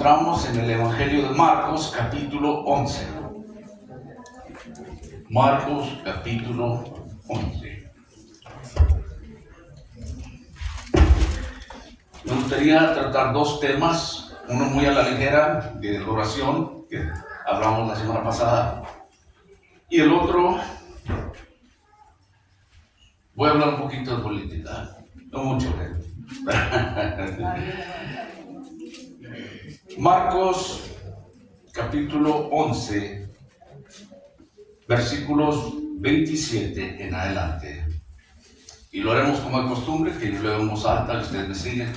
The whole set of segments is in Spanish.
encontramos en el Evangelio de Marcos, capítulo 11. Marcos, capítulo 11. Me gustaría tratar dos temas, uno muy a la ligera, de la oración, que hablamos la semana pasada, y el otro, voy a hablar un poquito de política, no mucho, Marcos, capítulo 11, versículos 27 en adelante. Y lo haremos como de costumbre, que yo leo en voz alta, que ustedes me siguen,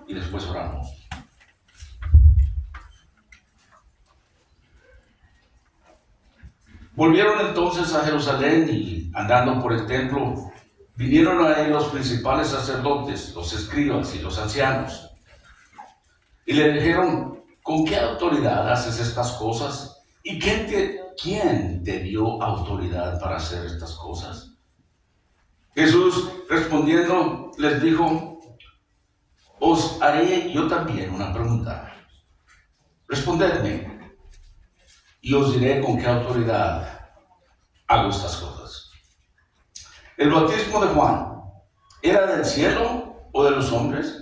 y después oramos. Volvieron entonces a Jerusalén y, andando por el templo, vinieron a él los principales sacerdotes, los escribas y los ancianos. Y le dijeron: ¿con qué autoridad haces estas cosas? ¿Y quién te dio autoridad para hacer estas cosas? Jesús, respondiendo, les dijo: os haré yo también una pregunta. Respondedme, y os diré con qué autoridad hago estas cosas. ¿El bautismo de Juan era del cielo o de los hombres?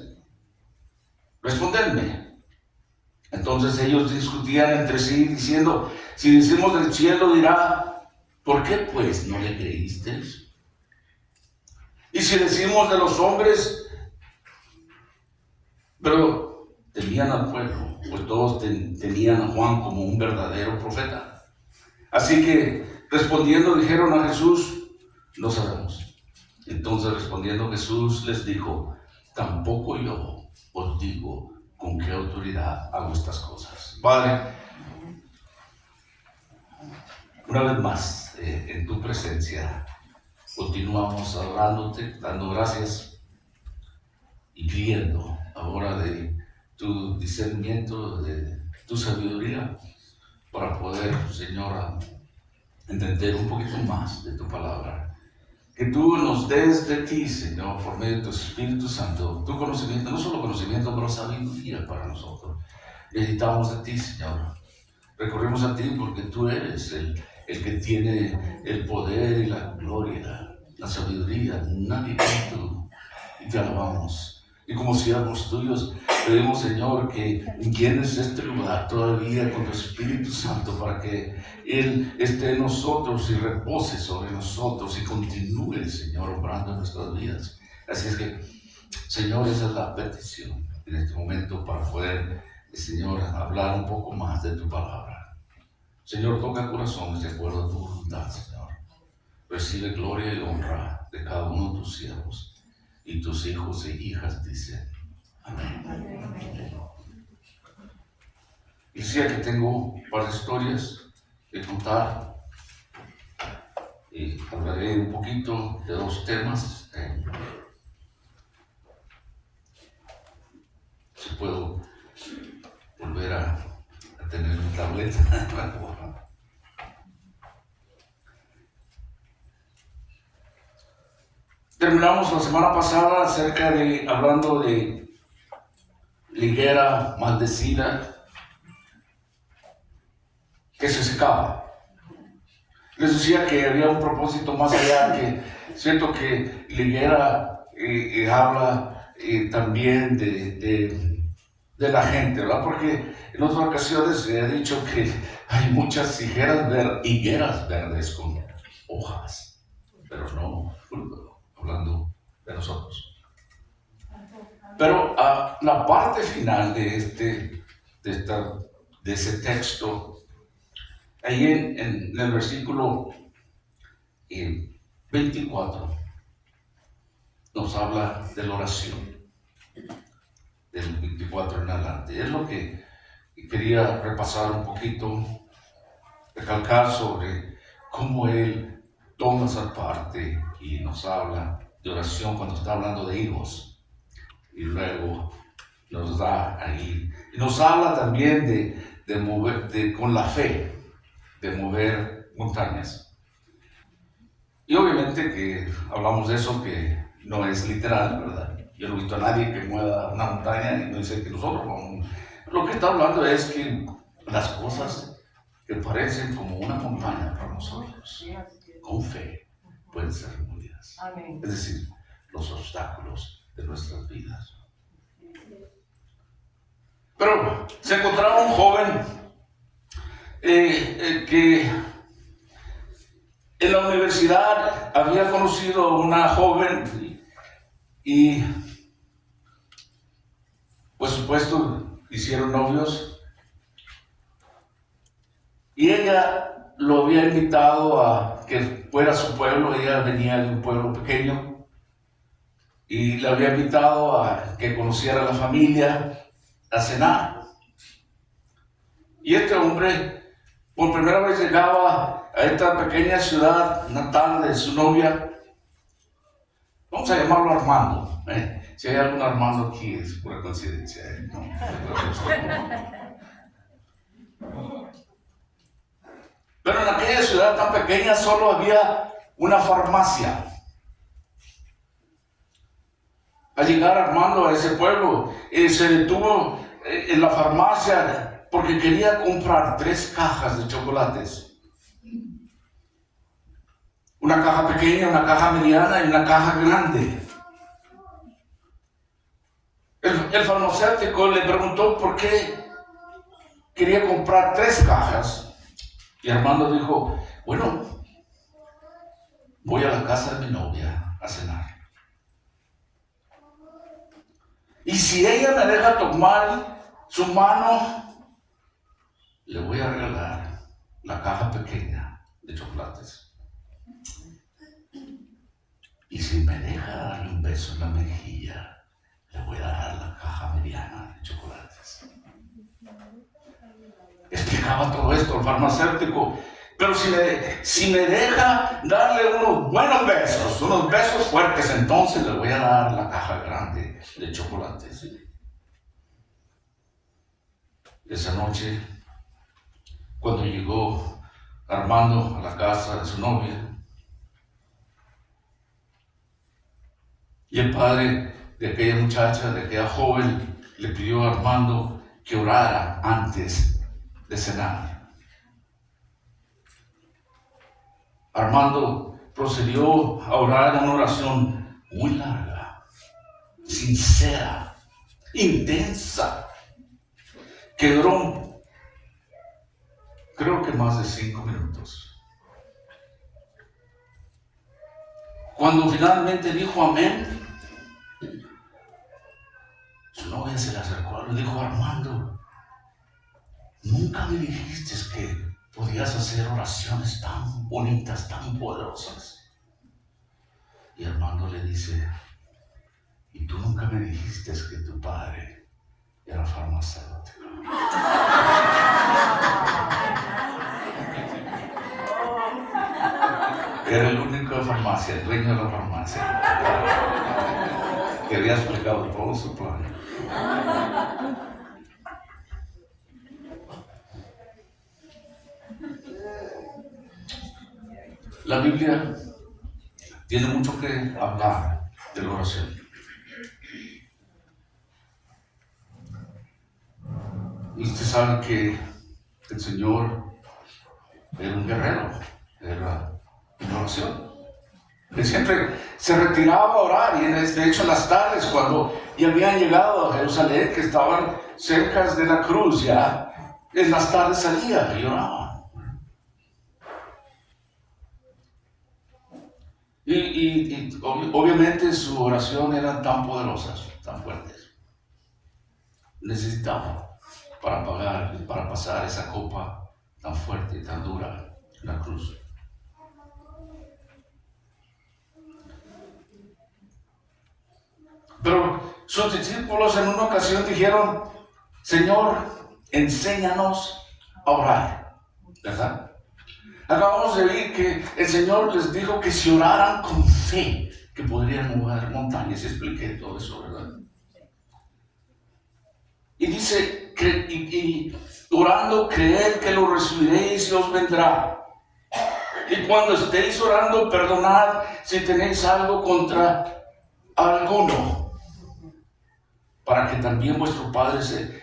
Respondedme. Entonces ellos discutían entre sí, diciendo: si decimos del cielo, dirá: ¿por qué pues no le creísteis? Y si decimos de los hombres, pero temían al pueblo, pues todos tenían a Juan como un verdadero profeta. Así que respondiendo dijeron a Jesús: no sabemos. Entonces respondiendo Jesús les dijo: tampoco yo os digo con qué autoridad hago estas cosas. Padre, una vez más en tu presencia continuamos adorándote, dando gracias y pidiendo ahora de tu discernimiento, de tu sabiduría, para poder, Señor, entender un poquito más de tu palabra. Que tú nos des de ti, Señor, por medio de tu Espíritu Santo, tu conocimiento, no solo conocimiento, pero sabiduría para nosotros. Necesitamos de ti, Señor. Recurrimos a ti porque tú eres el que tiene el poder y la gloria, la sabiduría. Nadie como tú. Y te alabamos. Y como siervos tuyos, pedimos, Señor, que llenes este lugar todavía con tu Espíritu Santo para que Él esté en nosotros y repose sobre nosotros y continúe, Señor, obrando en nuestras vidas. Así es que, Señor, esa es la petición en este momento para poder, Señor, hablar un poco más de tu palabra. Señor, toca corazones de acuerdo a tu voluntad, Señor. Recibe gloria y honra de cada uno de tus siervos. Y tus hijos e hijas dicen: amén. Y decía que tengo un par de historias que contar. Y hablaré un poquito de dos temas. Si puedo volver a tener mi tableta. Terminamos la semana pasada hablando de la higuera maldecida que se secaba. Les decía que había un propósito más allá, que siento que la higuera habla también de la gente, ¿verdad? Porque en otras ocasiones he dicho que hay muchas higueras verdes con hojas, pero no hablando de nosotros. Pero la parte final de ese texto, ahí en el versículo 24, nos habla de la oración, del 24 en adelante. Es lo que quería repasar un poquito, recalcar sobre cómo él toma esa parte y nos habla de oración cuando está hablando de hijos. Y luego nos da ahí. Y nos habla también de mover, con la fe, de mover montañas. Y obviamente que hablamos de eso que no es literal, ¿verdad? Yo no he visto a nadie que mueva una montaña y no dice que nosotros vamos lo que está hablando es que las cosas que parecen como una montaña para nosotros, con fe, pueden ser removidas. Es decir, los obstáculos de nuestras vidas. Pero se encontraba un joven que en la universidad había conocido a una joven y, por supuesto, hicieron novios. Y ella lo había invitado a que fuera a su pueblo. Ella venía de un pueblo pequeño y le había invitado a que conociera a la familia, a cenar. Y este hombre por primera vez llegaba a esta pequeña ciudad natal de su novia. Vamos a llamarlo Armando. Si hay algún Armando aquí es pura coincidencia. No. Pero en aquella ciudad tan pequeña solo había una farmacia. Al llegar Armando a ese pueblo, se detuvo en la farmacia porque quería comprar 3 cajas de chocolates. Una caja pequeña, una caja mediana y una caja grande. El farmacéutico le preguntó por qué quería comprar 3 cajas. Y Armando dijo, bueno, voy a la casa de mi novia a cenar. Y si ella me deja tomar su mano, le voy a regalar la caja pequeña de chocolates. Y si me deja darle un beso en la mejilla, le voy a dar la caja mediana de chocolates. Explicaba todo esto el farmacéutico. Pero si me deja darle unos buenos besos, unos besos fuertes, entonces le voy a dar la caja grande de chocolates. Esa noche, cuando llegó Armando a la casa de su novia, y el padre de aquella muchacha, de aquella joven, le pidió a Armando que orara antes de cenar. Armando procedió a orar en una oración muy larga, sincera, intensa, que duró, creo que más de 5 minutos. Cuando finalmente dijo amén, su novia se le acercó y le dijo, Armando, nunca me dijiste que podías hacer oraciones tan bonitas, tan poderosas. Y Armando le dice, y tú nunca me dijiste que tu padre era farmacéutico. Era el único de farmacia, el dueño de la farmacia, que había explicado todo su plan. La Biblia tiene mucho que hablar de la oración. Y usted sabe que el Señor era un guerrero, era una oración. Él siempre se retiraba a orar, y de hecho en las tardes, cuando ya habían llegado a Jerusalén, que estaban cerca de la cruz, ya en las tardes salía y oraba. Y obviamente su oración eran tan poderosas, tan fuertes. Necesitaba para pasar esa copa tan fuerte y tan dura en la cruz. Pero sus discípulos en una ocasión dijeron, Señor, enséñanos a orar, ¿verdad? Acabamos de ver que el Señor les dijo que si oraran con fe, que podrían mover montañas. Y expliqué todo eso, ¿verdad? Y dice, y orando, creed que lo recibiréis y os vendrá. Y cuando estéis orando, perdonad si tenéis algo contra alguno. para que también vuestro Padre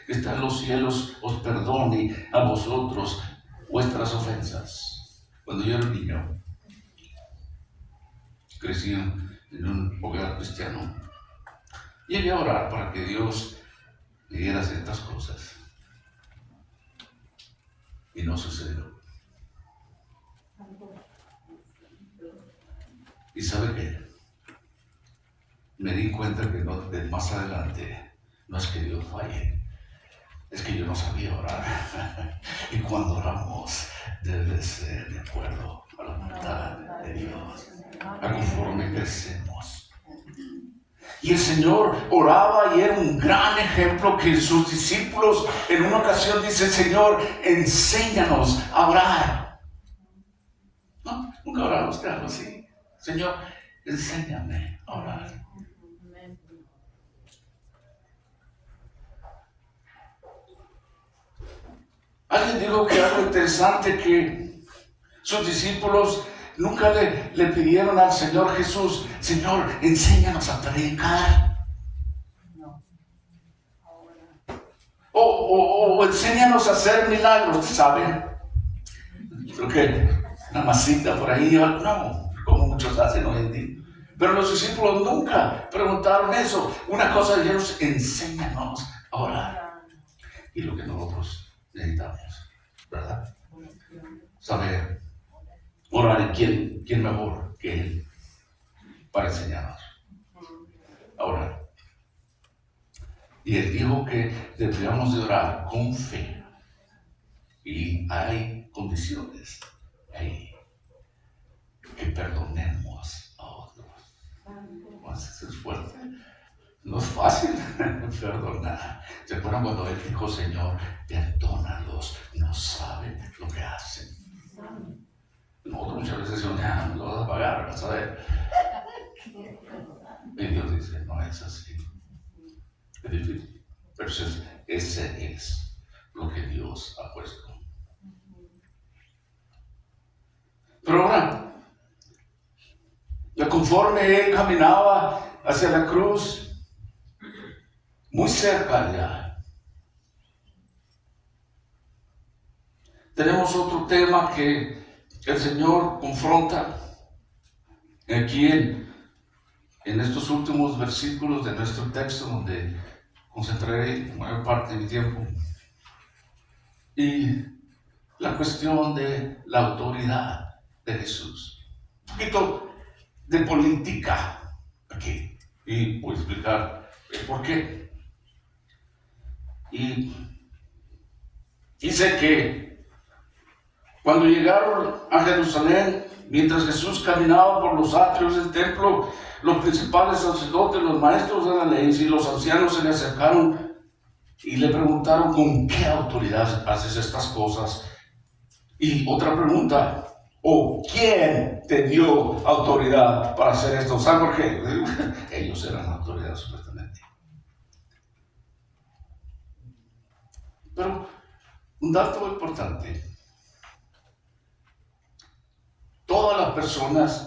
que está en los cielos os perdone a vosotros vuestras ofensas. Cuando yo era niño, crecí en un hogar cristiano. Llegué a orar para que Dios me diera ciertas cosas. Y no sucedió. ¿Y sabe qué? Me di cuenta que de más adelante no es que Dios falle, es que yo no sabía orar. Y cuando oramos, debe ser de acuerdo a la voluntad de Dios, a conforme crecemos. Y el Señor oraba y era un gran ejemplo que sus discípulos en una ocasión dicen: Señor, enséñanos a orar. ¿No? Nunca oramos usted algo así. Señor, enséñame a orar. Alguien dijo que algo interesante, que sus discípulos nunca le pidieron al Señor Jesús: Señor, enséñanos a predicar. O enséñanos a hacer milagros, ¿saben? Creo que una masita por ahí, no, como muchos hacen hoy en día. Pero los discípulos nunca preguntaron eso. Una cosa de Dios: enséñanos a orar. Y lo que nosotros necesitamos, ¿verdad? Saber orar. ¿Quién mejor que Él para enseñarnos a orar? Y Él dijo que deberíamos de orar con fe. Y hay condiciones ahí: que perdonemos a otros. Eso es fuerte. No es fácil perdonar. ¿Se acuerdan cuando Él dijo: Señor, perdónalos, no saben lo que hacen? Nosotros muchas veces decimos: me lo vas a pagar, vas a ver. Y Dios dice: no es así. Es difícil. Pero ese es lo que Dios ha puesto. Pero ahora, conforme Él caminaba hacia la cruz, muy cerca ya, tenemos otro tema que el Señor confronta aquí en estos últimos versículos de nuestro texto, donde concentraré la mayor parte de mi tiempo. Y la cuestión de la autoridad de Jesús. Un poquito de política aquí. Y voy a explicar por qué. Y dice que cuando llegaron a Jerusalén, mientras Jesús caminaba por los atrios del templo, los principales sacerdotes, los maestros de la ley y los ancianos se le acercaron y le preguntaron: ¿con qué autoridad haces estas cosas? Y otra pregunta: ¿quién te dio autoridad para hacer esto? ¿Saben por qué? Ellos eran la autoridad supuestamente. Pero un dato importante: todas las personas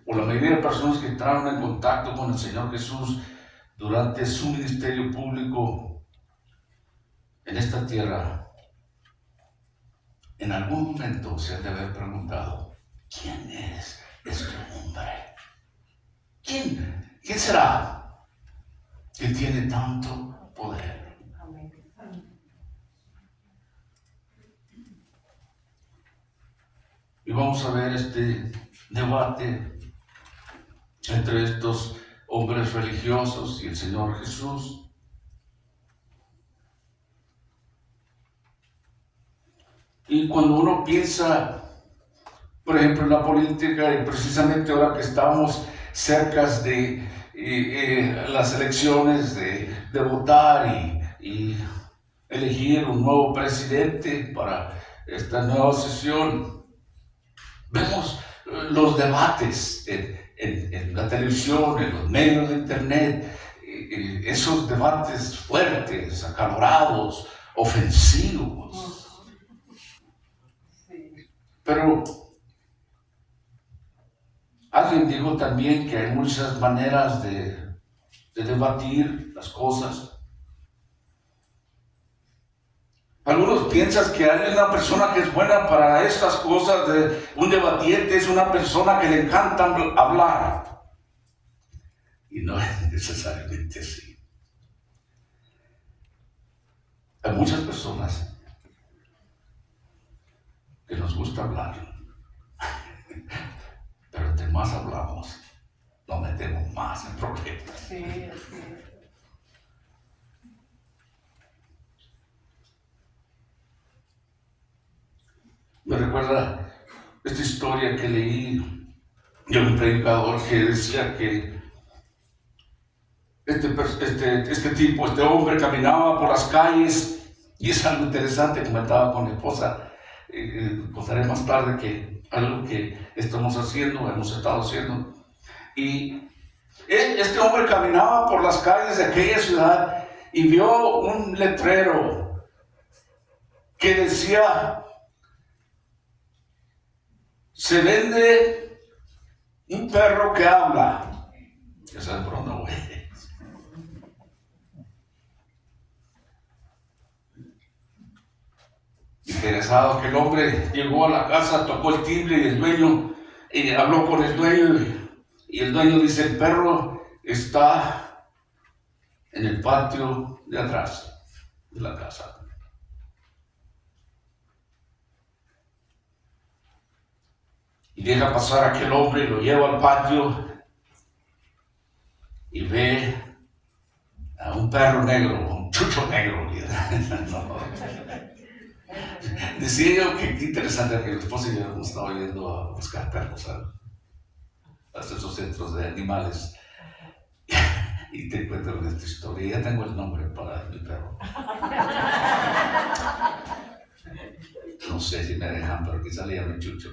o la mayoría de personas que entraron en contacto con el Señor Jesús durante su ministerio público en esta tierra, en algún momento se han de haber preguntado: ¿quién es este hombre? ¿Quién será que tiene tanto poder? Y vamos a ver este debate entre estos hombres religiosos y el Señor Jesús. Y cuando uno piensa, por ejemplo, en la política, y precisamente ahora que estamos cerca de las elecciones, de votar y elegir un nuevo presidente para esta nueva sesión, vemos los debates en la televisión, en los medios de internet, esos debates fuertes, acalorados, ofensivos. Pero alguien dijo también que hay muchas maneras de debatir las cosas. Algunos piensan que hay una persona que es buena para estas cosas, un debatiente es una persona que le encanta hablar. Y no es necesariamente así. Hay muchas personas que nos gusta hablar, pero entre más hablamos, nos metemos más en problemas. Sí, sí. Me recuerda esta historia que leí de un predicador que decía que este hombre caminaba por las calles, y es algo interesante, comentaba con mi esposa, contaré más tarde que algo que estamos haciendo, hemos estado haciendo, y este hombre caminaba por las calles de aquella ciudad y vio un letrero que decía: se vende un perro que habla. Ya sabes por dónde voy. Interesado que el hombre llegó a la casa, tocó el timbre y el dueño habló con el dueño, y el dueño dice: el perro está en el patio de atrás de la casa. Y deja pasar a aquel hombre, lo lleva al patio y ve a un perro negro, un chucho negro. Decía yo que qué interesante que mi esposa y yo hemos estado yendo a buscar perros a esos centros de animales. Y te cuento esta historia. Ya tengo el nombre para mi perro. No sé si me dejan, pero quizá le llamen Chucho.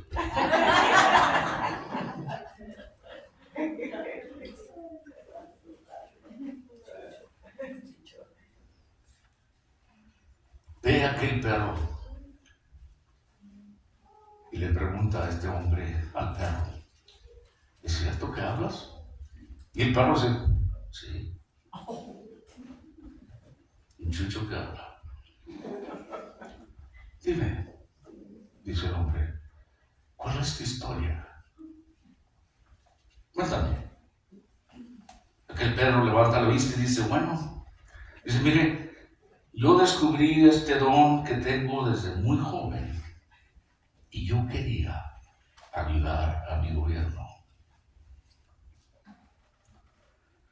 Ve a aquel perro y le pregunta a este hombre al perro: ¿es cierto que hablas? Y el perro dice: sí. Un Chucho que habla. Dime, dice el hombre, ¿cuál es tu historia? Cuéntame. Aquel perro levanta la vista y dice: bueno, dice, mire, yo descubrí este don que tengo desde muy joven y yo quería ayudar a mi gobierno.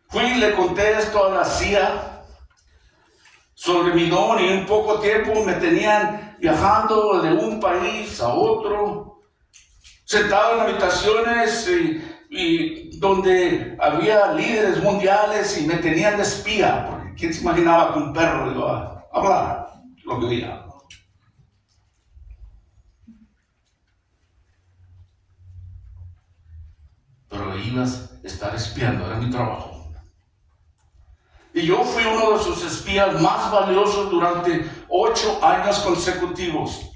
Fui y le conté esto a la CIA sobre mi don, y en poco tiempo me tenían viajando de un país a otro, sentado en habitaciones y donde había líderes mundiales y me tenían de espía, porque ¿quién se imaginaba que un perro iba a hablar lo que oía? Pero ibas a estar espiando, era mi trabajo. Y yo fui uno de sus espías más valiosos durante 8 años consecutivos.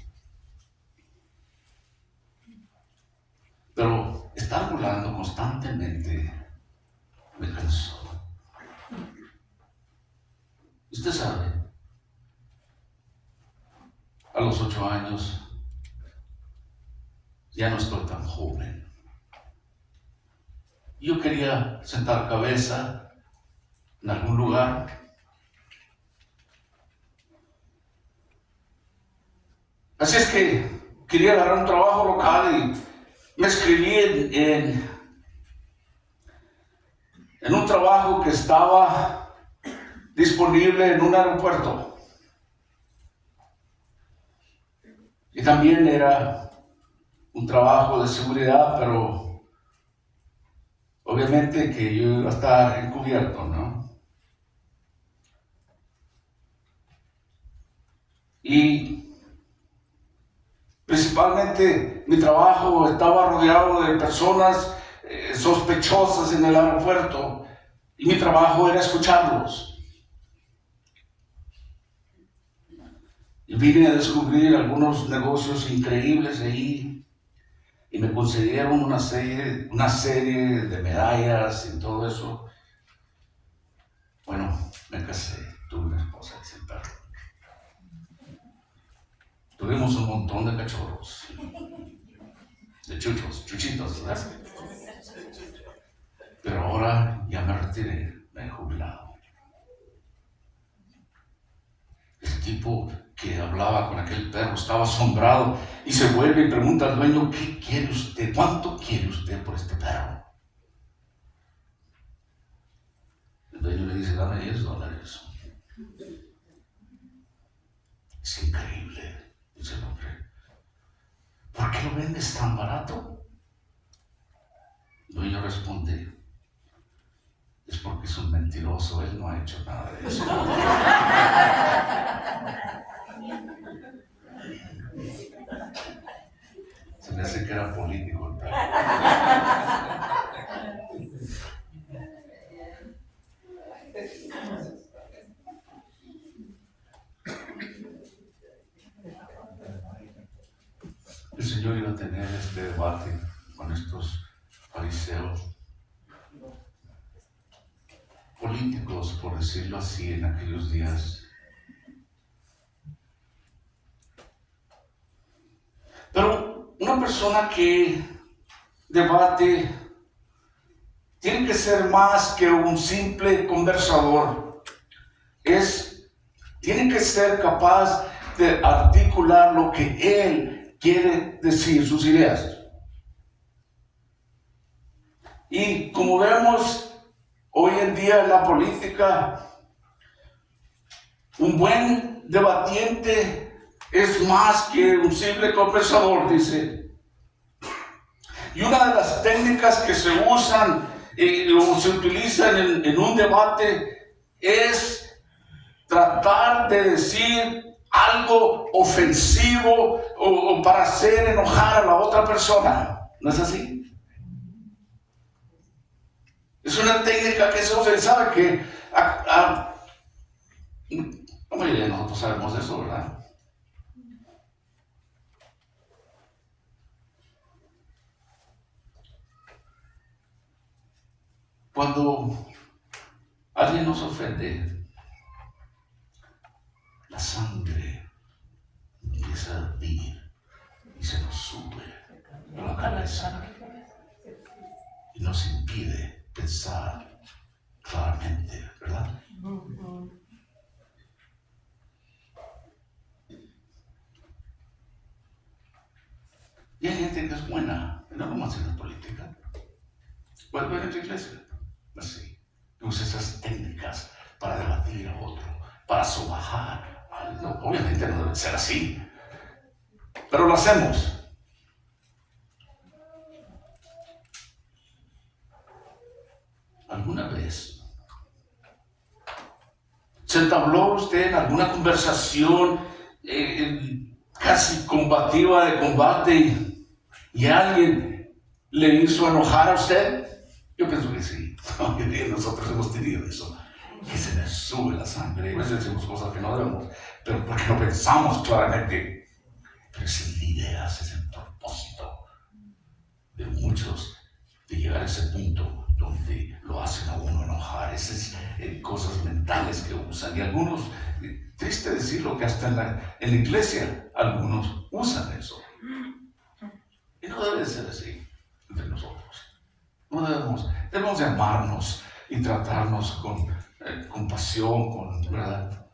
Pero estar volando constantemente me cansó. Usted sabe, a los 8 años ya no estoy tan joven. Yo quería sentar cabeza en algún lugar. Así es que quería agarrar un trabajo local y me escribí en un trabajo que estaba disponible en un aeropuerto. Y también era un trabajo de seguridad, pero obviamente que yo iba a estar encubierto, ¿no? Y principalmente mi trabajo estaba rodeado de personas sospechosas en el aeropuerto, y mi trabajo era escucharlos. Y vine a descubrir algunos negocios increíbles ahí, y me concedieron una serie de medallas y todo eso. Bueno, me casé, tuve una esposa, dice el perro. Tuvimos un montón de cachorros, de chuchitos, ¿verdad? Pero ahora ya me retiré, me he jubilado. El tipo que hablaba con aquel perro estaba asombrado y se vuelve y pregunta al dueño: ¿qué quiere usted? ¿Cuánto quiere usted por este perro? El dueño le dice: dame $10. Es increíble, dice el hombre. ¿Por qué lo vendes tan barato? El dueño responde: es porque es un mentiroso, él no ha hecho nada de eso. Se me hace que era político el perro. El Señor iba a tener este debate con estos fariseos políticos, por decirlo así, en aquellos días. Pero una persona que debate tiene que ser más que un simple conversador. Tiene que ser capaz de articular lo que él quiere decir, sus ideas. Y como vemos hoy en día en la política, un buen debatiente es más que un simple conversador, dice. Y una de las técnicas que se usan o se utilizan en un debate es tratar de decir algo ofensivo o para hacer enojar a la otra persona. ¿No es así? Es una técnica que se usa y sabe que la mayoría de nosotros sabemos de eso, ¿verdad? Cuando alguien nos ofende, la sangre empieza a hervir y se nos sube a la cabeza y nos impide pensar claramente, ¿verdad? Y hay gente que es buena, no nomás en la política, puede ver en la iglesia, así, usa esas técnicas para debatir a otro, para sobajar. No, obviamente no debe ser así, pero lo hacemos. ¿Alguna vez se entabló usted en alguna conversación casi combativa, de combate, y alguien le hizo enojar a usted? Yo pienso que sí. Nosotros hemos tenido eso, que se nos sube la sangre. A veces decimos cosas que no debemos, pero porque no pensamos claramente. Pero es el ideas, es el propósito de muchos de llegar a ese punto donde lo hacen a uno enojar. Esas cosas mentales que usan. Y algunos, triste decirlo, que hasta en la iglesia algunos usan eso. Y no debe ser así entre nosotros. No debemos de amarnos y tratarnos con compasión, ¿verdad?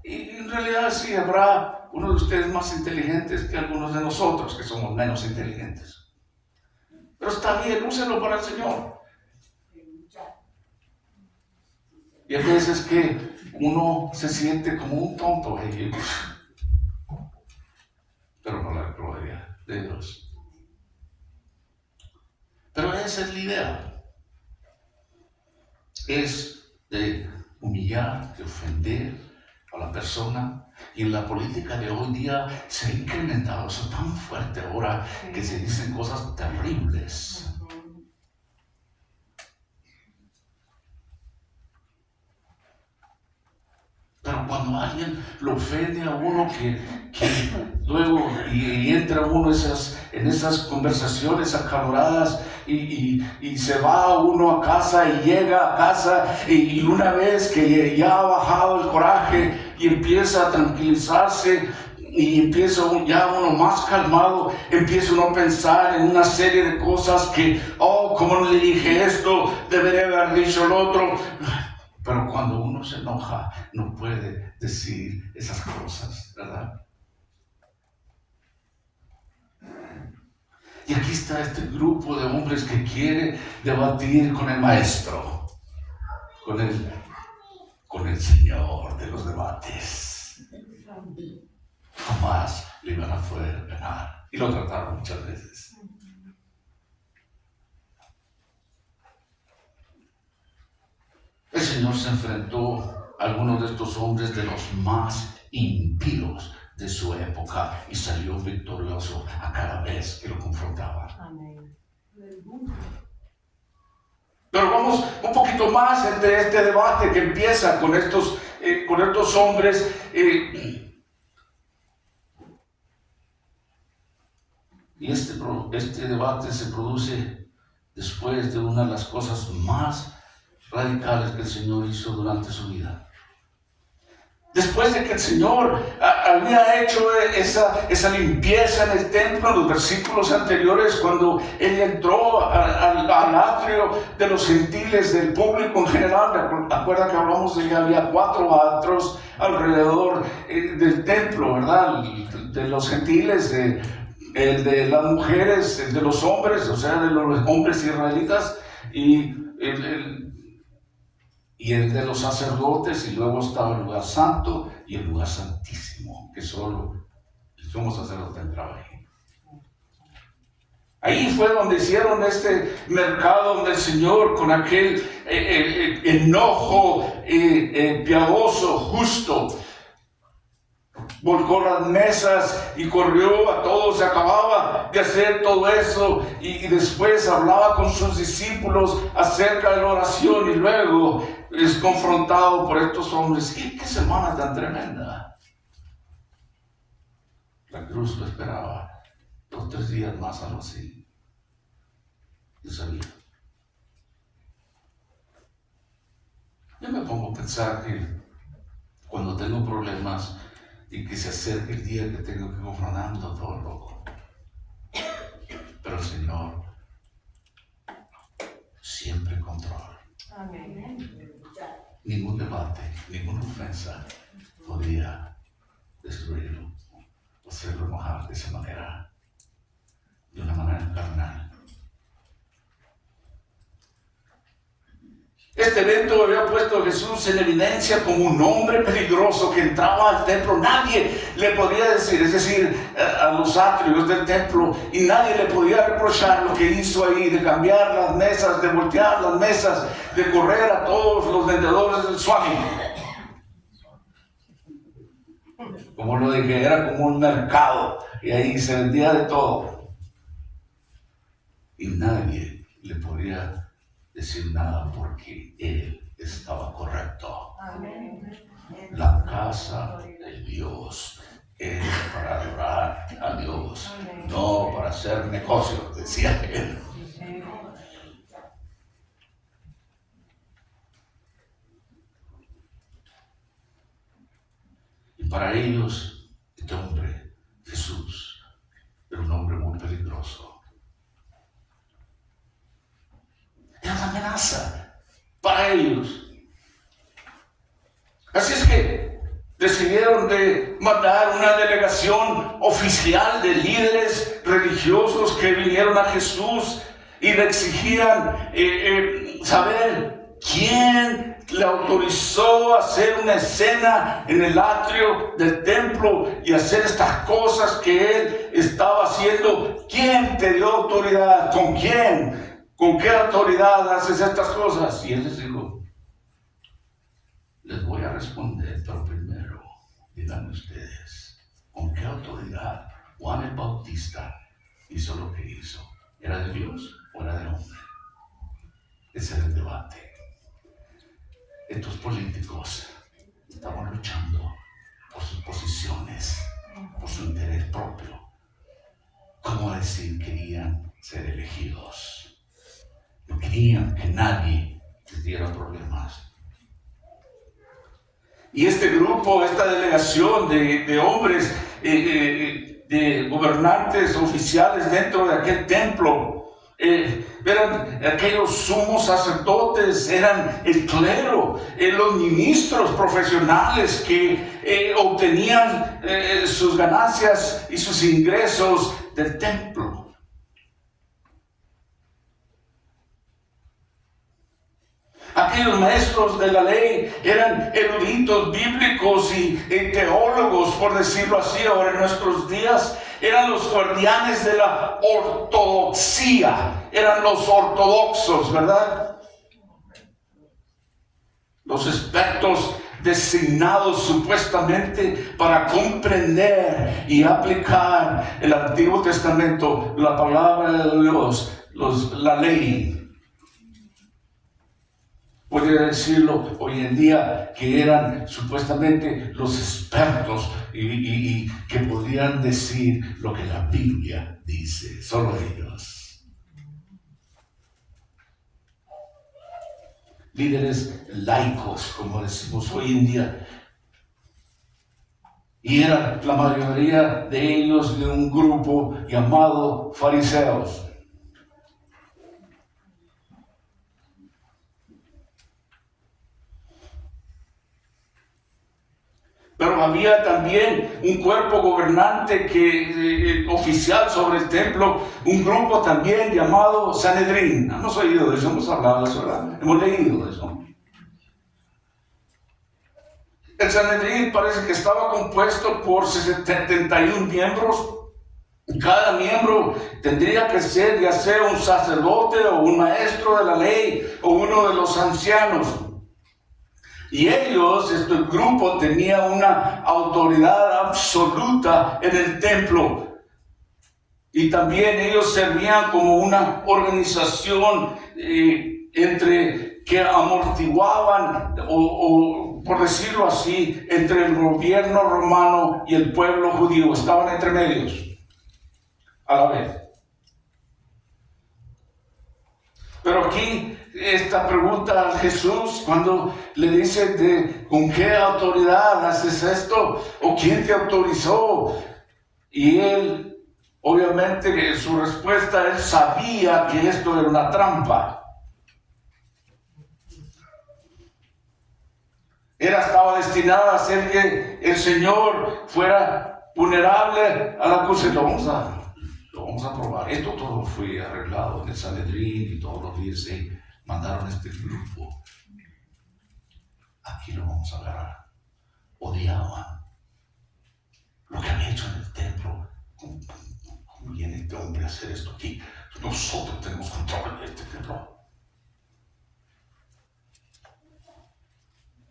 Y en realidad sí habrá uno de ustedes más inteligentes que algunos de nosotros que somos menos inteligentes. Pero está bien, úsenlo para el Señor. Y a veces que uno se siente como un tonto, pero no la gloria de Dios. Pero esa es la idea. Es de humillar, de ofender a la persona. Y en la política de hoy día se ha incrementado eso tan fuerte ahora que se dicen cosas terribles. Pero cuando alguien lo ofende a uno, que luego y entra uno en esas conversaciones acaloradas y se va uno a casa y llega a casa y una vez que ya ha bajado el coraje y empieza a tranquilizarse, y empieza ya uno más calmado, empieza uno a pensar en una serie de cosas que, ¿cómo no le dije esto? Debería haber dicho lo otro. Pero cuando uno se enoja, no puede decir esas cosas, ¿verdad? Y aquí está este grupo de hombres que quiere debatir con el maestro, con el Señor de los debates. Jamás le iban a poder ganar. Y lo trataron muchas veces. El Señor se enfrentó a algunos de estos hombres de los más impíos de su época y salió victorioso a cada vez que lo confrontaba. Amén. Pero vamos un poquito más entre este debate que empieza con estos hombres. Y este debate se produce después de una de las cosas más radicales que el Señor hizo durante su vida. Después de que el Señor había hecho esa limpieza en el templo, en los versículos anteriores, cuando Él entró al atrio de los gentiles, del público en general. Recuerda que hablamos de que había 4 atrios alrededor del templo, ¿verdad? De los gentiles, el de las mujeres, el de los hombres, o sea, de los hombres israelitas, y el de los sacerdotes, y luego estaba el lugar santo y el lugar santísimo, que solo el sumo sacerdote entraba ahí. Ahí fue donde hicieron este mercado donde el Señor, con aquel enojo piadoso, justo, volcó las mesas y corrió a todos. Se acababa de hacer todo eso y después hablaba con sus discípulos acerca de la oración, y luego es confrontado por estos hombres. ¿Qué semana tan tremenda? La cruz lo esperaba 2 o 3 días más, algo así. Yo sabía. Yo me pongo a pensar que cuando tengo problemas y que se acerque el día que tengo que confrontar, todo loco. Pero el Señor siempre controla. Amén. Ningún debate, ninguna ofensa podría destruirlo o hacerlo enojar de esa manera, de una manera carnal. Este evento había puesto a Jesús en evidencia como un hombre peligroso que entraba al templo. Nadie le podía decir, es decir, a los atrios del templo, y nadie le podía reprochar lo que hizo ahí, de cambiar las mesas, de voltear las mesas, de correr a todos los vendedores del Swami. Como lo de que era como un mercado, y ahí se vendía de todo. Y nadie le podía decir nada porque Él estaba correcto. Amén. La casa de Dios es para adorar a Dios, no para hacer negocios, decía Él. Y para ellos, este hombre, Jesús, era un hombre muy peligroso. Era una amenaza para ellos. Así es que decidieron de mandar una delegación oficial de líderes religiosos que vinieron a Jesús y le exigían saber quién le autorizó a hacer una escena en el atrio del templo y hacer estas cosas que él estaba haciendo. ¿Quién te dio autoridad? ¿Con quién? ¿Con qué autoridad haces estas cosas? Y él les dijo, les voy a responder, pero primero, díganme ustedes, ¿con qué autoridad Juan el Bautista hizo lo que hizo? ¿Era de Dios o era del hombre? Ese era el debate. Estos políticos estaban luchando por sus posiciones, por su interés propio. ¿Cómo decir? Querían ser elegidos. No querían que nadie les diera problemas. Y este grupo, esta delegación de hombres, de gobernantes oficiales dentro de aquel templo. Eran aquellos sumos sacerdotes, eran el clero, los ministros profesionales que obtenían sus ganancias y sus ingresos del templo. Aquellos maestros de la ley eran eruditos bíblicos y teólogos, por decirlo así, ahora en nuestros días. Eran los guardianes de la ortodoxia, eran los ortodoxos, ¿verdad? Los expertos designados supuestamente para comprender y aplicar el Antiguo Testamento, la palabra de Dios, la ley. Podría decirlo hoy en día que eran supuestamente los expertos y que podían decir lo que la Biblia dice, solo ellos. Líderes laicos, como decimos hoy en día, y era la mayoría de ellos de un grupo llamado fariseos. Pero había también un cuerpo gobernante oficial sobre el templo, un grupo también llamado Sanedrín. Hemos oído de eso, hemos hablado de eso, ¿verdad? Hemos leído de eso. El Sanedrín parece que estaba compuesto por 71 miembros. Cada miembro tendría que ser ya sea un sacerdote o un maestro de la ley o uno de los ancianos. Y ellos, este grupo, tenía una autoridad absoluta en el templo. Y también ellos servían como una organización que amortiguaban, o por decirlo así, entre el gobierno romano y el pueblo judío. Estaban entre medios a la vez. Pero aquí esta pregunta a Jesús cuando le dice ¿con qué autoridad haces esto? ¿O quién te autorizó? Y él, obviamente, su respuesta, él sabía que esto era una trampa. Estaba destinada a hacer que el Señor fuera vulnerable a la acusación. Lo vamos a probar. Esto todo fue arreglado en el Sanedrín y todos los días se mandaron este grupo. Aquí lo vamos a agarrar. Odiaban lo que había hecho en el templo. ¿Cómo viene este hombre a hacer esto aquí? Nosotros tenemos control de este templo.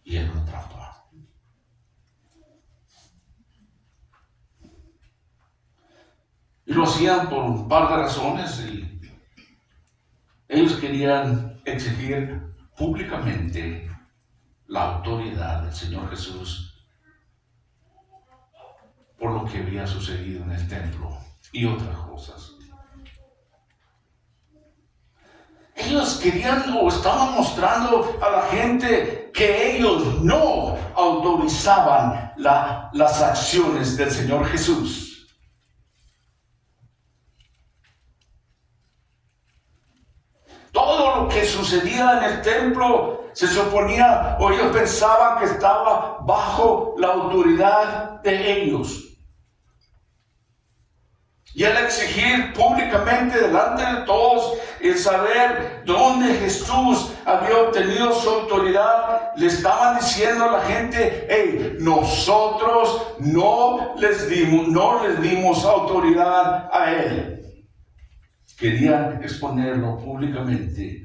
Y él lo trató. Y lo hacían por un par de razones. Y ellos querían exigir públicamente la autoridad del Señor Jesús por lo que había sucedido en el templo y otras cosas. Ellos querían o estaban mostrando a la gente que ellos no autorizaban las acciones del Señor Jesús. Todo lo que sucedía en el templo se suponía, o ellos pensaban que estaba bajo la autoridad de ellos. Y al exigir públicamente delante de todos el saber dónde Jesús había obtenido su autoridad, le estaban diciendo a la gente: hey, nosotros no les dimos autoridad a él. Querían exponerlo públicamente.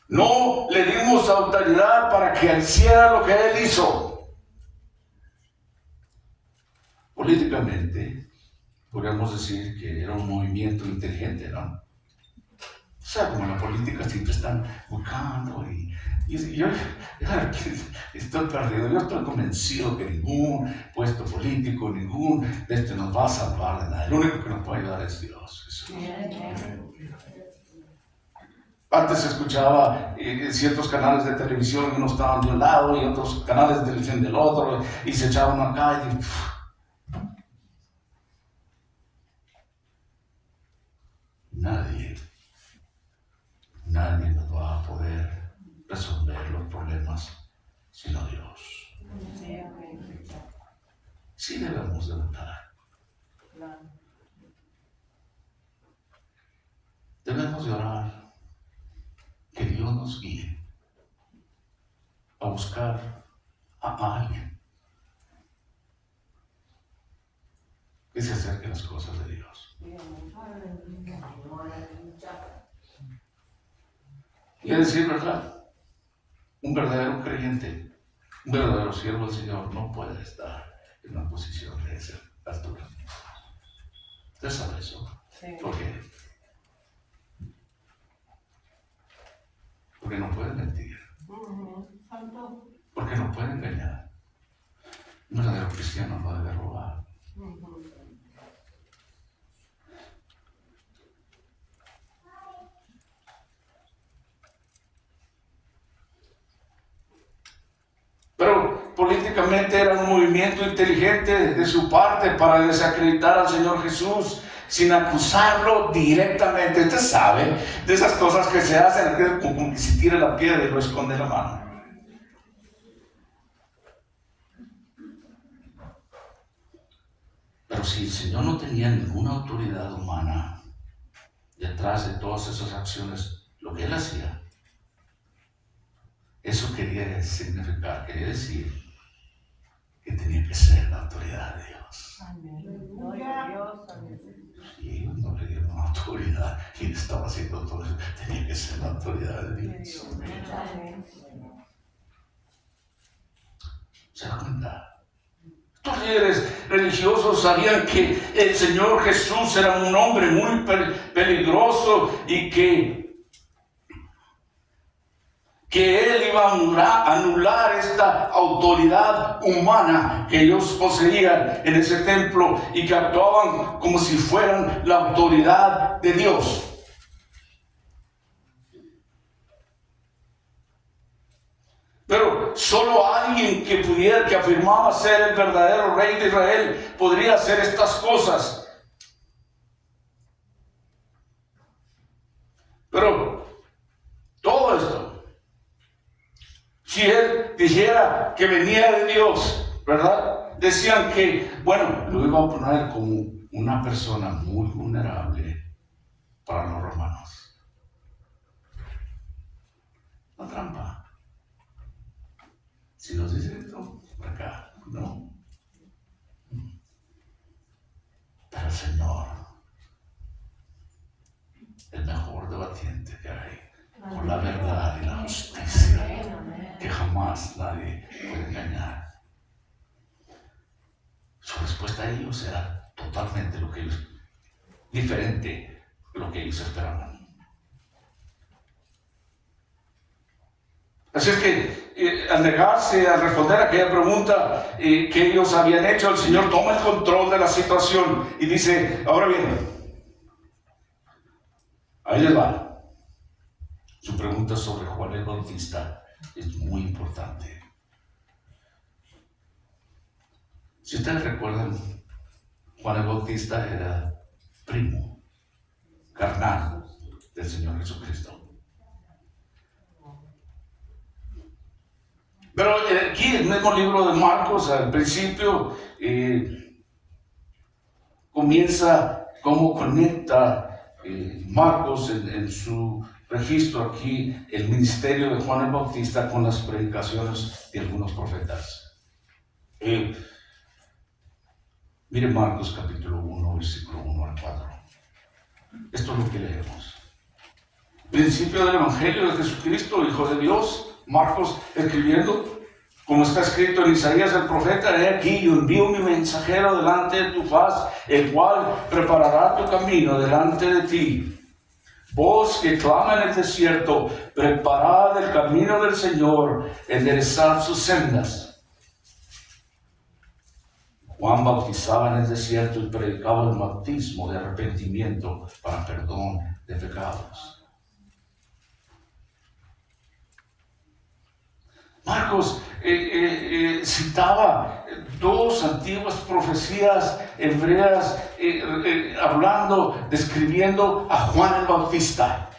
No le dimos autoridad para que hiciera lo que él hizo. Políticamente, podríamos decir que era un movimiento inteligente, ¿no? O sea, como en la política siempre están buscando y yo estoy perdido. Yo estoy convencido que ningún puesto político, ningún de este nos va a salvar de nada. El único que nos puede ayudar es Dios. Jesús. Antes se escuchaba ciertos canales de televisión, unos estaban de un lado y otros canales de televisión del otro, y se echaban acá Nadie nos va a poder resolver los problemas sino Dios. Sí debemos de luchar. Debemos de orar que Dios nos guíe a buscar a alguien que se acerque a las cosas de Dios. Y a decir verdad, un verdadero creyente, un verdadero siervo del Señor no puede estar en una posición de esa altura. ¿Usted sabe eso? Sí. ¿Por qué? Porque no puede mentir. Porque no puede engañar. Un verdadero cristiano no debe robar. Pero políticamente era un movimiento inteligente de su parte para desacreditar al Señor Jesús sin acusarlo directamente. Usted sabe de esas cosas que se hacen, como que se tira la piedra y lo esconde la mano. Pero si el Señor no tenía ninguna autoridad humana detrás de todas esas acciones, lo que Él hacía, eso quería decir que tenía que ser la autoridad de Dios. Y ellos no le dieron autoridad y Él estaba haciendo todo eso. Tenía que ser la autoridad de Dios. ¿Se da cuenta? Estos líderes religiosos sabían que el Señor Jesús era un hombre muy peligroso y que Él iba a anular esta autoridad humana que ellos poseían en ese templo y que actuaban como si fueran la autoridad de Dios. Pero solo alguien que afirmaba ser el verdadero rey de Israel podría hacer estas cosas. Pero todo esto, si él dijera que venía de Dios, ¿verdad? Decían que, bueno, lo iba a poner como una persona muy vulnerable para los romanos. La trampa. Si nos dice esto, por acá, no. Pero el Señor, el mejor debatiente que hay, por la verdad y la justicia, que jamás nadie puede engañar. Su respuesta a ellos era totalmente diferente de lo que ellos esperaban. Así es que al negarse a responder a aquella pregunta que ellos habían hecho, el Señor toma el control de la situación y dice, ahora bien, ahí les va. Su pregunta sobre Juan el Bautista es muy importante. Si ustedes recuerdan, Juan el Bautista era primo carnal del Señor Jesucristo. Pero aquí el mismo libro de Marcos, al principio, comienza cómo conecta Marcos en su registro aquí el ministerio de Juan el Bautista con las predicaciones de algunos profetas. Mire Marcos capítulo 1, versículo 1 al 4. Esto es lo que leemos. Principio del Evangelio de Jesucristo, Hijo de Dios. Marcos escribiendo, como está escrito en Isaías el profeta, he aquí yo envío mi mensajero delante de tu faz, el cual preparará tu camino delante de ti. Voz que clama en el desierto, preparad el camino del Señor, enderezad sus sendas. Juan bautizaba en el desierto y predicaba el bautismo de arrepentimiento para perdón de pecados. Marcos citaba dos antiguas profecías hebreas hablando, describiendo a Juan el Bautista.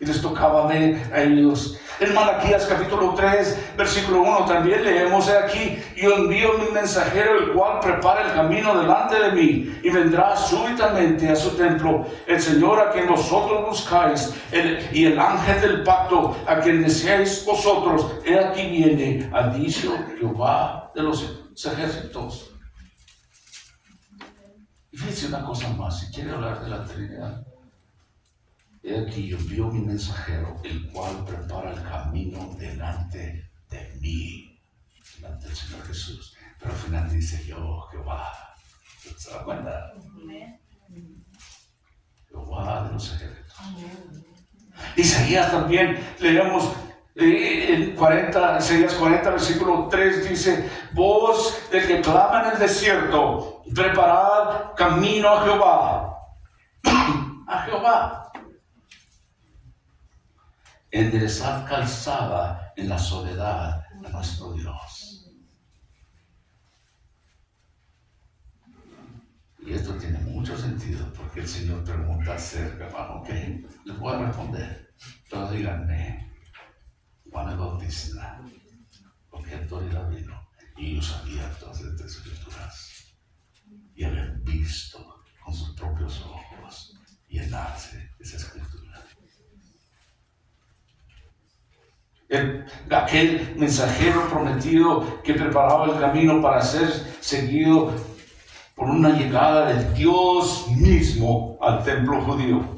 y les tocaba ver a ellos. En Malaquías capítulo 3, versículo 1 también leemos aquí: yo envío mi mensajero, el cual prepara el camino delante de mí, y vendrá súbitamente a su templo el Señor a quien vosotros buscáis, y el ángel del pacto a quien deseáis vosotros. He aquí viene, ha dicho Jehová de los ejércitos. Y fíjense una cosa más, si quiere hablar de la Trinidad, he aquí yo envío mi mensajero, el cual prepara el camino delante de mí, delante del Señor Jesús. Pero al final dice yo, Jehová. ¿Se da cuenta? Jehová de los ejércitos. Isaías también leemos en Isaías 40, versículo 3 dice: voz del que clama en el desierto, preparad camino a Jehová. A Jehová. Enderezad calzada en la soledad a nuestro Dios. Y esto tiene mucho sentido, porque el Señor pregunta acerca, hermano, ¿qué? Les voy a responder. Todos díganme, Juan el Bautista, porque autoridad vino, y ellos sabían todas estas escrituras, y habían visto con sus propios ojos llenarse esa escritura. Aquel mensajero prometido que preparaba el camino para ser seguido por una llegada del Dios mismo al templo judío.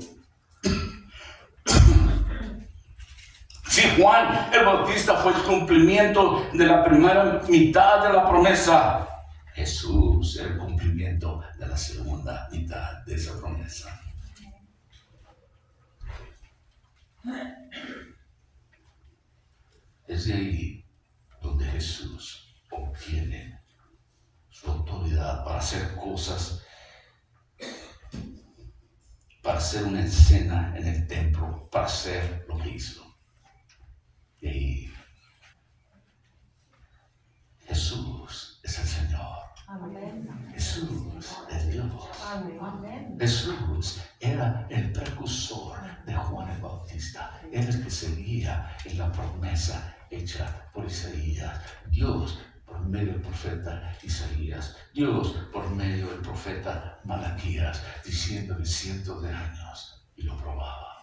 Si Juan el Bautista fue el cumplimiento de la primera mitad de la promesa, Jesús era el cumplimiento de la segunda mitad de esa promesa. Es de ahí donde Jesús obtiene su autoridad para hacer cosas, para hacer una escena en el templo, para hacer lo que hizo. Y ahí Jesús es el Señor. Amén. Jesús es Dios. Amén. Jesús era el precursor de Juan el Bautista. Él es el que seguía en la promesa hecha por Isaías. Dios por medio del profeta Isaías, Dios por medio del profeta Malaquías, diciéndole cientos de años, y lo probaba.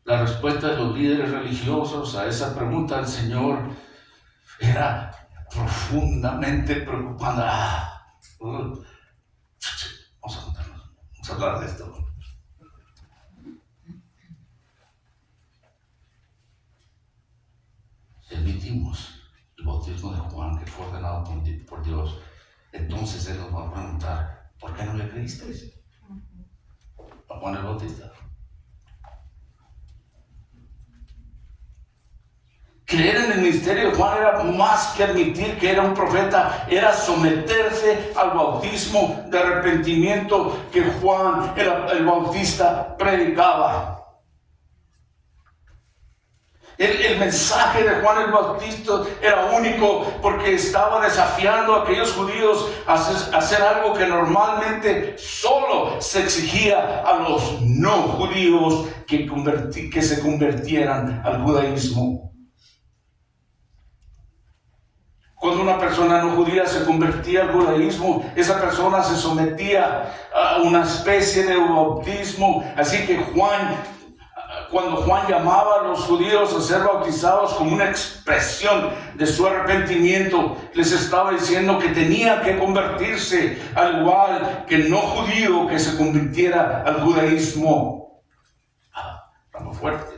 La respuesta de los líderes religiosos a esa pregunta del Señor era profundamente preocupante. Vamos a contarnos, vamos a hablar de esto. Admitimos el bautismo de Juan, que fue ordenado por Dios. Entonces Él nos va a preguntar: ¿por qué no le creísteis a Juan el Bautista? Creer en el ministerio de Juan era más que admitir que era un profeta, era someterse al bautismo de arrepentimiento que Juan el Bautista predicaba. El mensaje de Juan el Bautista era único porque estaba desafiando a aquellos judíos a hacer algo que normalmente solo se exigía a los no judíos que se convirtieran al judaísmo. Cuando una persona no judía se convertía al judaísmo, esa persona se sometía a una especie de bautismo. Así que cuando Juan llamaba a los judíos a ser bautizados como una expresión de su arrepentimiento, les estaba diciendo que tenía que convertirse al igual que el no judío que se convirtiera al judaísmo. Está muy fuerte.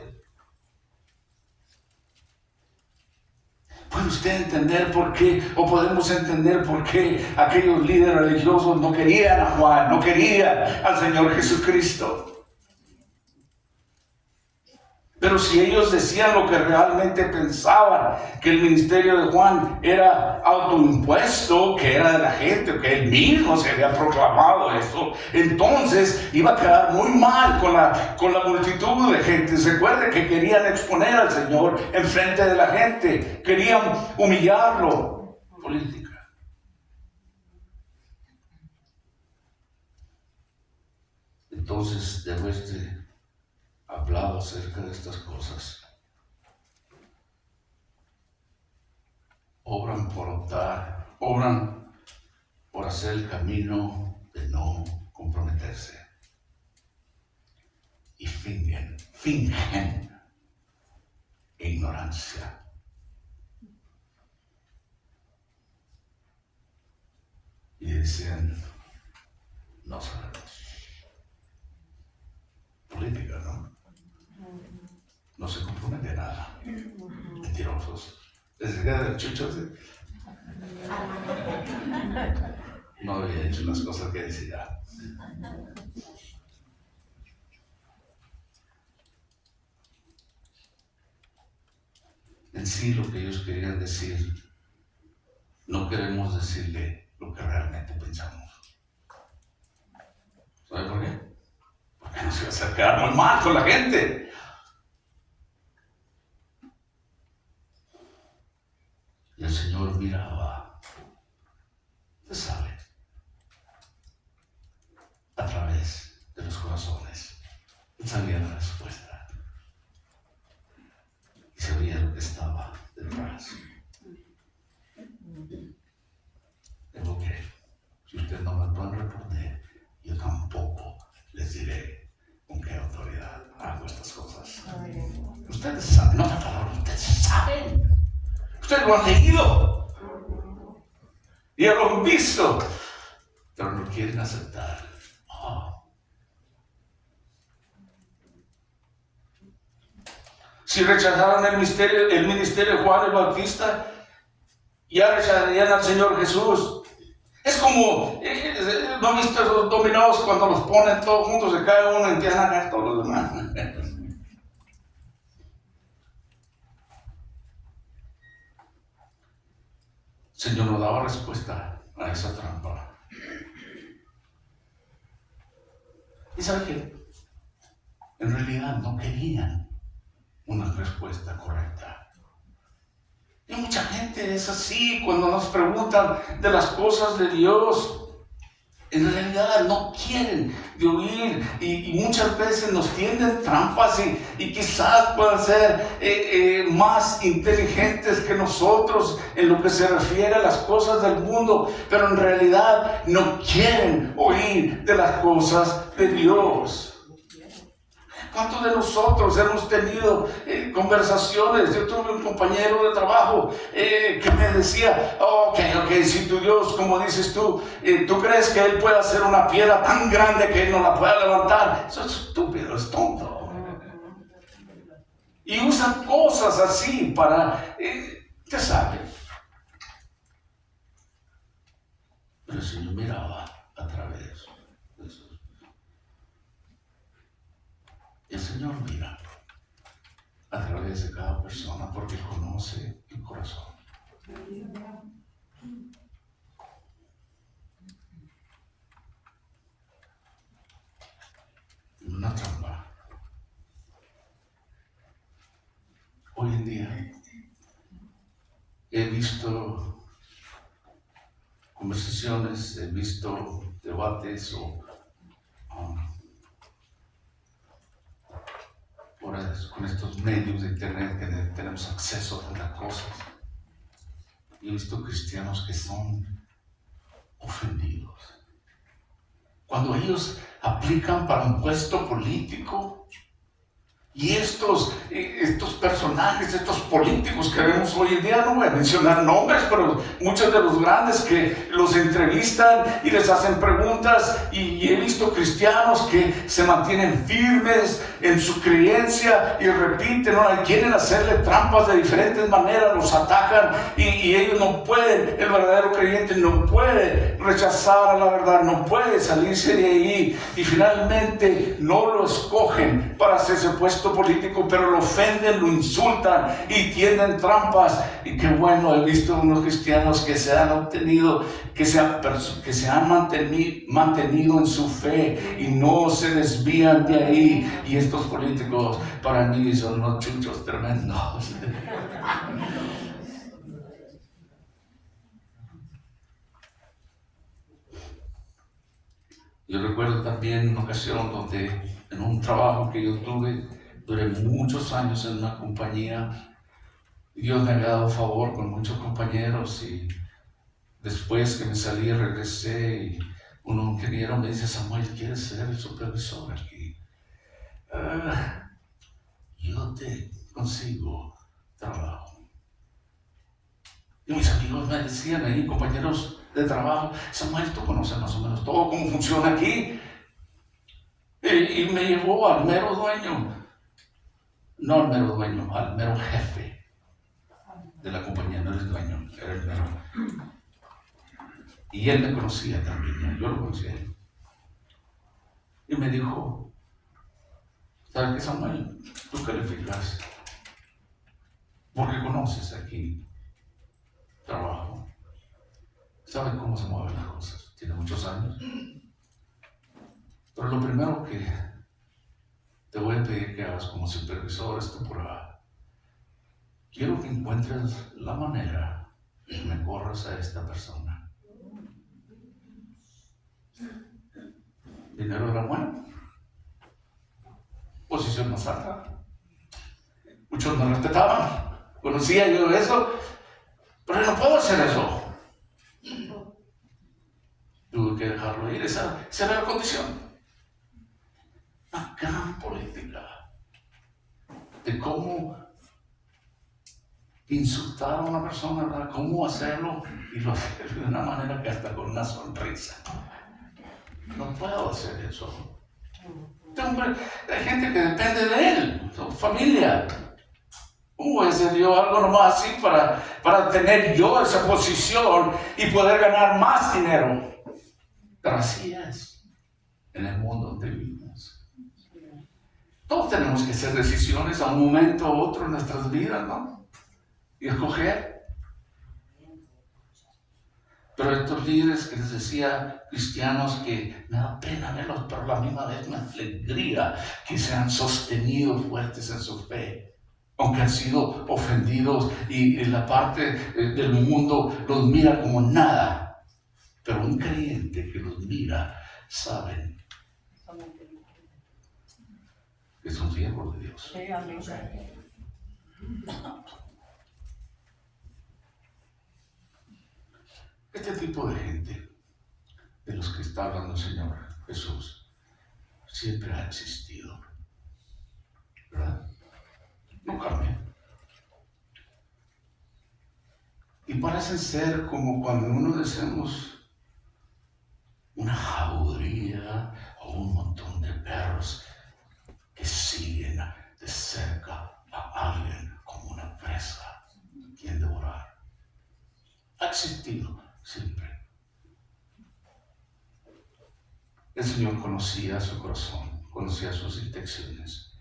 ¿Puede usted entender por qué, o podemos entender por qué aquellos líderes religiosos no querían a Juan, no querían al Señor Jesucristo? Pero si ellos decían lo que realmente pensaban, que el ministerio de Juan era autoimpuesto, que era de la gente, que él mismo se había proclamado eso, entonces iba a quedar muy mal con la multitud de gente. Se acuerda que querían exponer al Señor enfrente de la gente, querían humillarlo. Política. Entonces, después de hablado acerca de estas cosas, obran por hacer el camino de no comprometerse y fingen ignorancia. Y decían, no sabemos. Política, ¿no? No se compromete a nada. Mentirosos. Les queda chuchos. No había hecho las cosas que decía. En sí, lo que ellos querían decir, no queremos decirle lo que realmente pensamos. ¿Sabe por qué? Porque nos iba a hacer quedar muy mal con la gente. Y el Señor miraba, usted sabe, a través de los corazones. Él sabía la respuesta. Y sabía lo que estaba detrás. Digo que si usted no me puede responder, yo tampoco les diré con qué autoridad hago estas cosas. Ustedes saben, no la palabra, ustedes saben. Ustedes lo han leído y lo han visto, pero no quieren aceptar. Si rechazaron el ministerio de Juan el Bautista, ya rechazarían al Señor Jesús. Es como, ¿no han visto esos dominados cuando los ponen todos juntos, se cae uno y empiezan a caer todos los demás? El Señor no daba respuesta a esa trampa. ¿Y sabe qué? En realidad no querían una respuesta correcta. Y mucha gente es así cuando nos preguntan de las cosas de Dios. En realidad no quieren de oír y muchas veces nos tienden trampas y quizás puedan ser más inteligentes que nosotros en lo que se refiere a las cosas del mundo, pero en realidad no quieren oír de las cosas de Dios. ¿Cuántos de nosotros hemos tenido conversaciones? Yo tuve un compañero de trabajo que me decía, ok, si tu Dios, como dices tú, ¿tú crees que Él puede hacer una piedra tan grande que Él no la pueda levantar? Eso es estúpido, es tonto. Y usan cosas así para, ¿qué sabe? Pero el Señor miraba a través de eso. El Señor mira a través de cada persona porque conoce el corazón. Una trampa. Hoy en día he visto conversaciones, he visto debates con estos medios de internet que tenemos acceso a tantas cosas. Y he visto cristianos que son ofendidos. Cuando ellos aplican para un puesto político, y estos personajes, estos políticos que vemos hoy en día, no voy a mencionar nombres, pero muchos de los grandes que los entrevistan y les hacen preguntas, y he visto cristianos que se mantienen firmes en su creencia y repiten, y quieren hacerle trampas de diferentes maneras, los atacan y ellos no pueden, el verdadero creyente no puede rechazar a la verdad, no puede salirse de ahí y finalmente no lo escogen para hacerse puesto puesto político, pero lo ofenden, lo insultan y tienen trampas. Y qué bueno, he visto unos cristianos que se han obtenido, que se han mantenido en su fe y no se desvían de ahí. Y estos políticos para mí son unos chuchos tremendos. Yo recuerdo también una ocasión donde en un trabajo que yo tuve, duré muchos años en una compañía, Dios me había dado favor con muchos compañeros y después que me salí regresé y un ingeniero me dice: Samuel, ¿quieres ser el supervisor aquí? Yo te consigo trabajo. Y mis amigos me decían ahí, compañeros de trabajo: Samuel, tú conoces más o menos todo cómo funciona aquí. Y me llevó al mero dueño, no al mero dueño, al mero jefe de la compañía. No era el dueño, era el mero. Y él me conocía también, yo lo conocía. Y me dijo: ¿sabes qué, Samuel? Tú calificas porque conoces aquí trabajo. ¿Sabes cómo se mueven las cosas? Tiene muchos años. Pero lo primero que te voy a pedir que hagas como supervisor esta temporada, quiero que encuentres la manera de que me corras a esta persona. Dinero era bueno, posición más alta, muchos me respetaban, conocía yo eso, pero no puedo hacer eso. Tuve que dejarlo ir, esa era la condición. Una gran política de cómo insultar a una persona, ¿verdad? Cómo hacerlo, y lo hacer de una manera que hasta con una sonrisa. No puedo hacer eso. Hay gente que depende de él, su familia. ¿Cómo voy a hacer yo algo nomás así para tener yo esa posición y poder ganar más dinero? Pero así es en el mundo donde vivimos. Todos tenemos que hacer decisiones a un momento u otro en nuestras vidas, ¿no? Y escoger. Pero estos líderes que les decía, cristianos, que me da pena verlos, pero a la misma vez me alegría que se han sostenido fuertes en su fe, aunque han sido ofendidos y la parte del mundo los mira como nada. Pero un creyente que los mira, saben que son siervos de Dios. Este tipo de gente, de los que está hablando el Señor Jesús, siempre ha existido, ¿verdad? No cambia. Y parecen ser como cuando uno decimos una jauría o un montón de perros que siguen de cerca a alguien como una presa, quien devorar. Ha existido siempre. El Señor conocía su corazón, conocía sus intenciones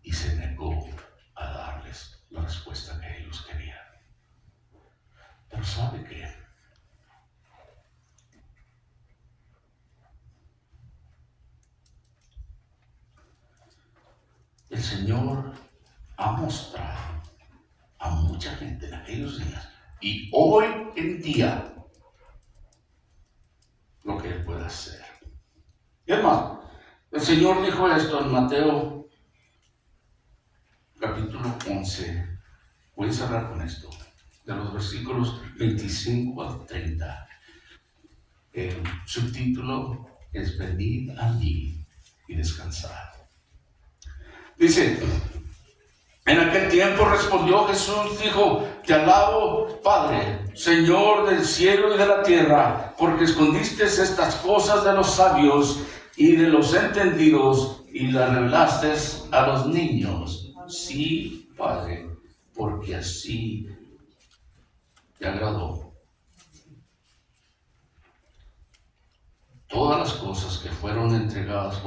y se negó a darles la respuesta que ellos querían. Pero ¿sabe qué? El Señor ha mostrado a mucha gente en aquellos días y hoy en día lo que Él puede hacer. Y además, el Señor dijo esto en Mateo capítulo 11. Voy a cerrar con esto, de los versículos 25 al 30. El subtítulo es: venid a mí y descansad. Dice: en aquel tiempo respondió Jesús, dijo: te alabo, Padre, Señor del cielo y de la tierra, porque escondiste estas cosas de los sabios y de los entendidos y las revelaste a los niños. Sí, Padre, porque así te agradó. Todas las cosas que fueron entregadas,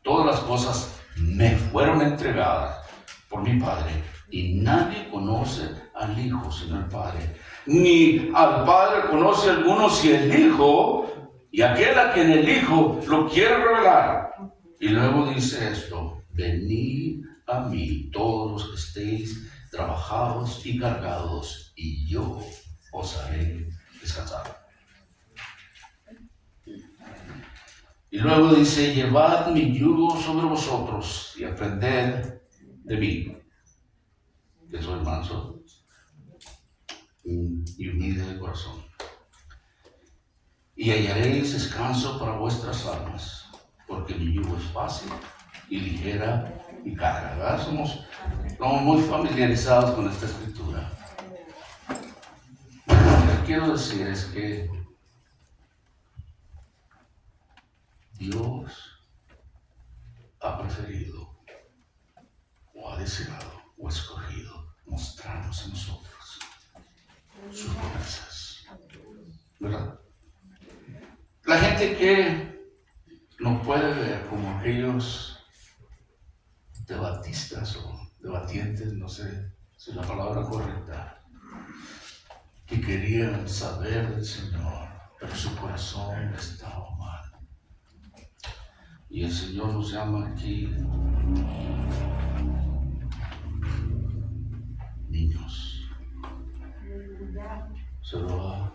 todas las cosas me fueron entregadas por mi Padre, y nadie conoce al Hijo sino el Padre, ni al Padre conoce alguno si el Hijo y aquel a quien el Hijo lo quiere revelar. Y luego dice esto: venid a mí todos los que estéis trabajados y cargados, y yo os haré descansar. Y luego dice: llevad mi yugo sobre vosotros y aprended de mí, que soy manso y humilde de corazón, y hallaréis descanso para vuestras almas, porque mi yugo es fácil y ligera mi carga. ¿Verdad? Somos muy familiarizados con esta escritura. Lo que quiero decir es que Dios ha preferido, o ha deseado, o ha escogido mostrarnos a nosotros sus promesas, ¿verdad? La gente que no puede ver, como aquellos debatistas o debatientes, no sé si es la palabra correcta, que querían saber del Señor, pero su corazón estaba mal. Y el Señor nos llama aquí niños. Se lo ha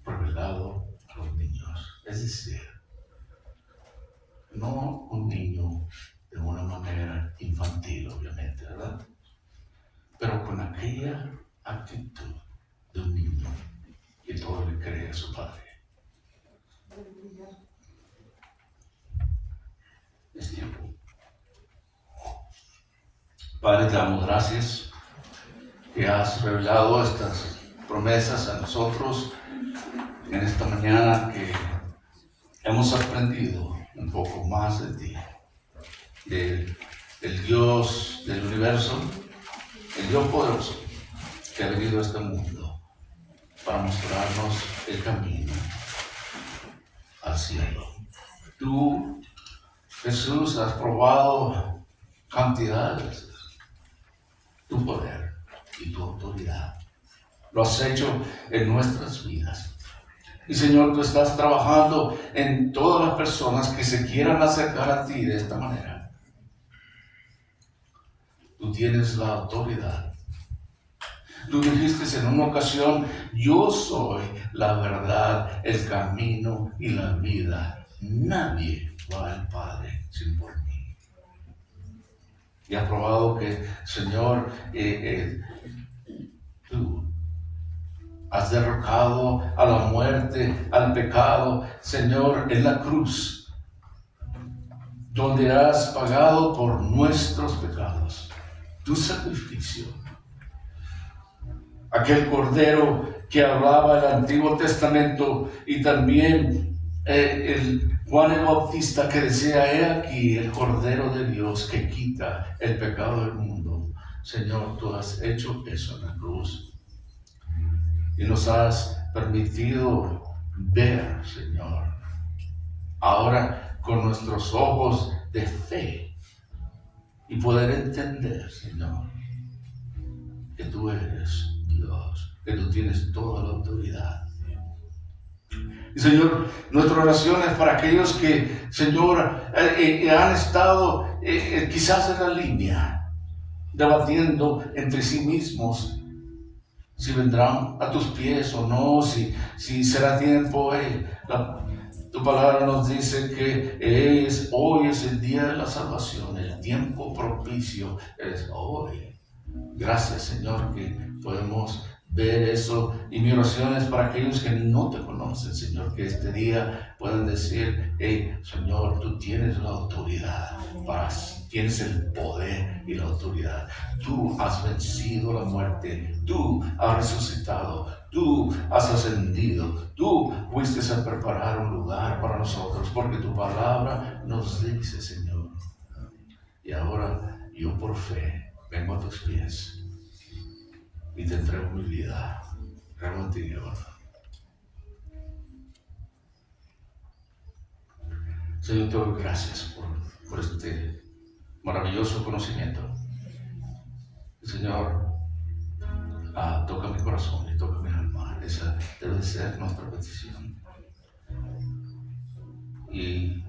revelado a los niños. Es decir, no un niño de una manera infantil, obviamente, ¿verdad? Pero con aquella actitud de un niño que todo le cree a su padre. Es tiempo. Padre, te damos gracias que has revelado estas promesas a nosotros en esta mañana, que hemos aprendido un poco más de ti, del Dios del universo, el Dios poderoso que ha venido a este mundo para mostrarnos el camino al cielo. Tú, Jesús, has probado cantidad de veces tu poder y tu autoridad. Lo has hecho en nuestras vidas. Y Señor, tú estás trabajando en todas las personas que se quieran acercar a ti de esta manera. Tú tienes la autoridad. Tú dijiste en una ocasión: yo soy la verdad, el camino y la vida. Nadie va al Padre sin por mí. Y has probado que, Señor, tú has derrocado a la muerte, al pecado, Señor, en la cruz, donde has pagado por nuestros pecados. Tu sacrificio, aquel cordero que hablaba el Antiguo Testamento, y también el Juan el Bautista, que decía: he aquí el Cordero de Dios que quita el pecado del mundo. Señor, tú has hecho eso en la cruz y nos has permitido ver, Señor, ahora con nuestros ojos de fe, y poder entender, Señor, que tú eres Dios, que tú tienes toda la autoridad. Y Señor, nuestra oración es para aquellos que, Señor, han estado quizás en la línea, debatiendo entre sí mismos si vendrán a tus pies o no, si será tiempo. Tu palabra nos dice que hoy es el día de la salvación, el tiempo propicio es hoy. Gracias, Señor, que podemos ver eso. Y mi oración es para aquellos que no te conocen, Señor, que este día puedan decir: Señor, tú tienes la autoridad, tienes el poder y la autoridad. Tú has vencido la muerte, tú has resucitado, tú has ascendido, tú fuiste a preparar un lugar para nosotros, porque tu palabra nos dice, Señor. Y ahora yo, por fe, vengo a tus pies y te entrego mi vida. Ruego en ti, ahora. Señor, te doy gracias por este maravilloso conocimiento. Señor, toca mi corazón y toca mi alma. Esa debe ser nuestra petición. Y,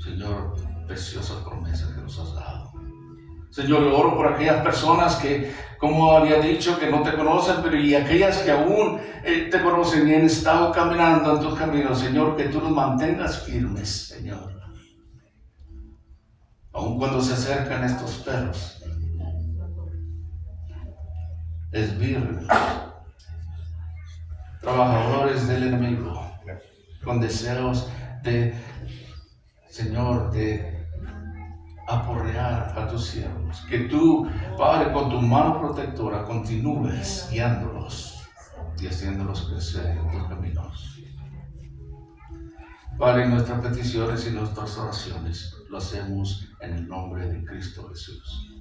Señor, preciosa promesa que nos has dado. Señor, yo oro por aquellas personas que, como había dicho, que no te conocen, pero y aquellas que aún te conocen y han estado caminando en tus caminos, Señor, que tú los mantengas firmes, Señor. Aun cuando se acercan estos perros, esbirros, trabajadores del enemigo, con deseos de, Señor, de aporrear a tus siervos. Que tú, Padre, con tu mano protectora continúes guiándolos y haciéndolos crecer en tus caminos. Padre, nuestras peticiones y nuestras oraciones lo hacemos en el nombre de Cristo Jesús.